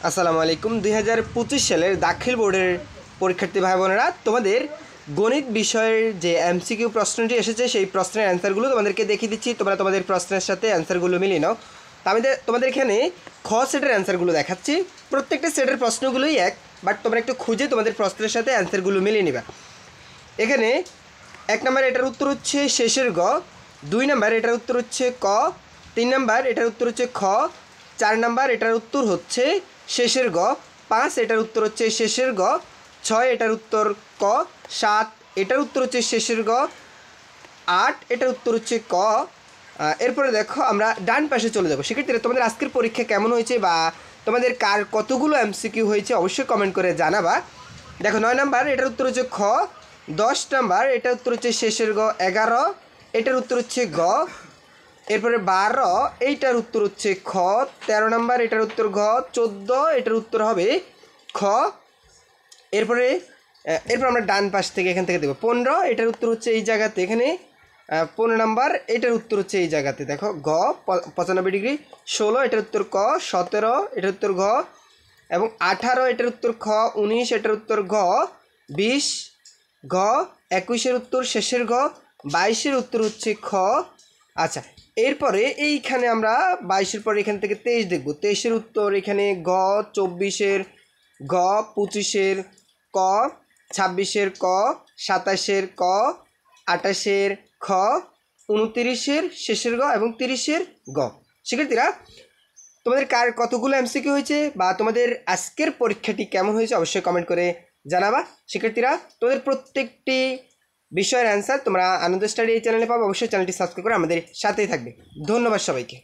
আসসালামু আলাইকুম। 2025 সালের দাখিল বোর্ডের পরীক্ষার্থী ভাই বোনেরা, তোমাদের গণিত বিষয়ের যে এমসিকিউ প্রশ্নটি এসেছে সেই প্রশ্নের অ্যান্সারগুলো তোমাদেরকে দেখিয়ে দিচ্ছি। তোমরা তোমাদের প্রশ্নের সাথে অ্যান্সারগুলো মিলিয়ে নাও। তো আমি তোমাদের এখানে খ সেটের অ্যান্সারগুলো দেখাচ্ছি। প্রত্যেকটা সেটের প্রশ্নগুলোই এক, বাট তোমরা একটু খুঁজে তোমাদের প্রশ্নের সাথে অ্যান্সারগুলো মিলিয়ে নিবা। এখানে 1 নম্বর এটার উত্তর হচ্ছে শেষের গ, 2 নম্বর এটার উত্তর হচ্ছে ক, 3 নম্বর এটার উত্তর হচ্ছে খ, 4 নম্বর এটার উত্তর হচ্ছে শেষের গ, 5 এটার উত্তর হচ্ছে শেষের গ, 6 এটার উত্তর ক, 7 এটার উত্তর হচ্ছে শেষের গ, 8 এটার উত্তর হচ্ছে ক। এরপরে দেখো আমরা ডান পাশে চলে যাবো। সেক্ষেত্রে তোমাদের আজকের পরীক্ষা কেমন হয়েছে বা তোমাদের কার কতগুলো এমসিকিউ হয়েছে অবশ্যই কমেন্ট করে জানাবা। দেখো 9 নম্বর এটার উত্তর হচ্ছে খ, 10 নম্বর এটার উত্তর হচ্ছে শেষের গ, 11 এটার উত্তর হচ্ছে গ, এরপরে 12 এইটার উত্তর হচ্ছে খ, 13 নম্বর এটার উত্তর ঘ, 14 এটার উত্তর হবে খ। এরপর আমরা ডান পাশ থেকে এখান থেকে দেবো 15 এটার উত্তর হচ্ছে এই জায়গাতে, এখানে 15 নম্বর এটার উত্তর হচ্ছে এই জায়গাতে, দেখো গ 95 ডিগ্রি, 16 এটার উত্তর ক, 17 এটার উত্তর ঘ এবং 18 এটার উত্তর খ, 19 এটার উত্তর ঘ, 20 ঘ, 21-এর উত্তর শেষের ঘ, 22-এর উত্তর হচ্ছে খ। আচ্ছা, এরপরে এইখানে আমরা 22-এর পরে এখান থেকে 23 দেখব। 23-এর উত্তর এখানে গ, 24-এর ঘ, 25-এর ক, 26-এর ক, 27-এর ক, 28-এর খ, 29-এর শেষের গ এবং 30-এর গ। শিক্ষার্থীরা, তোমাদের কার কতগুলো এমসিকিউ হয়েছে বা তোমাদের আজকের পরীক্ষাটি কেমন হয়েছে অবশ্যই কমেন্ট করে জানাবা। শিক্ষার্থীরা, তোমাদের প্রত্যেকটি বিষয়ের অ্যান্সার তোমরা আনন্দ স্টাডি এই চ্যানেলে পাবো। অবশ্যই চ্যানেলটি সাবস্ক্রাইব করে আমাদের সাথেই থাকবে। ধন্যবাদ সবাইকে।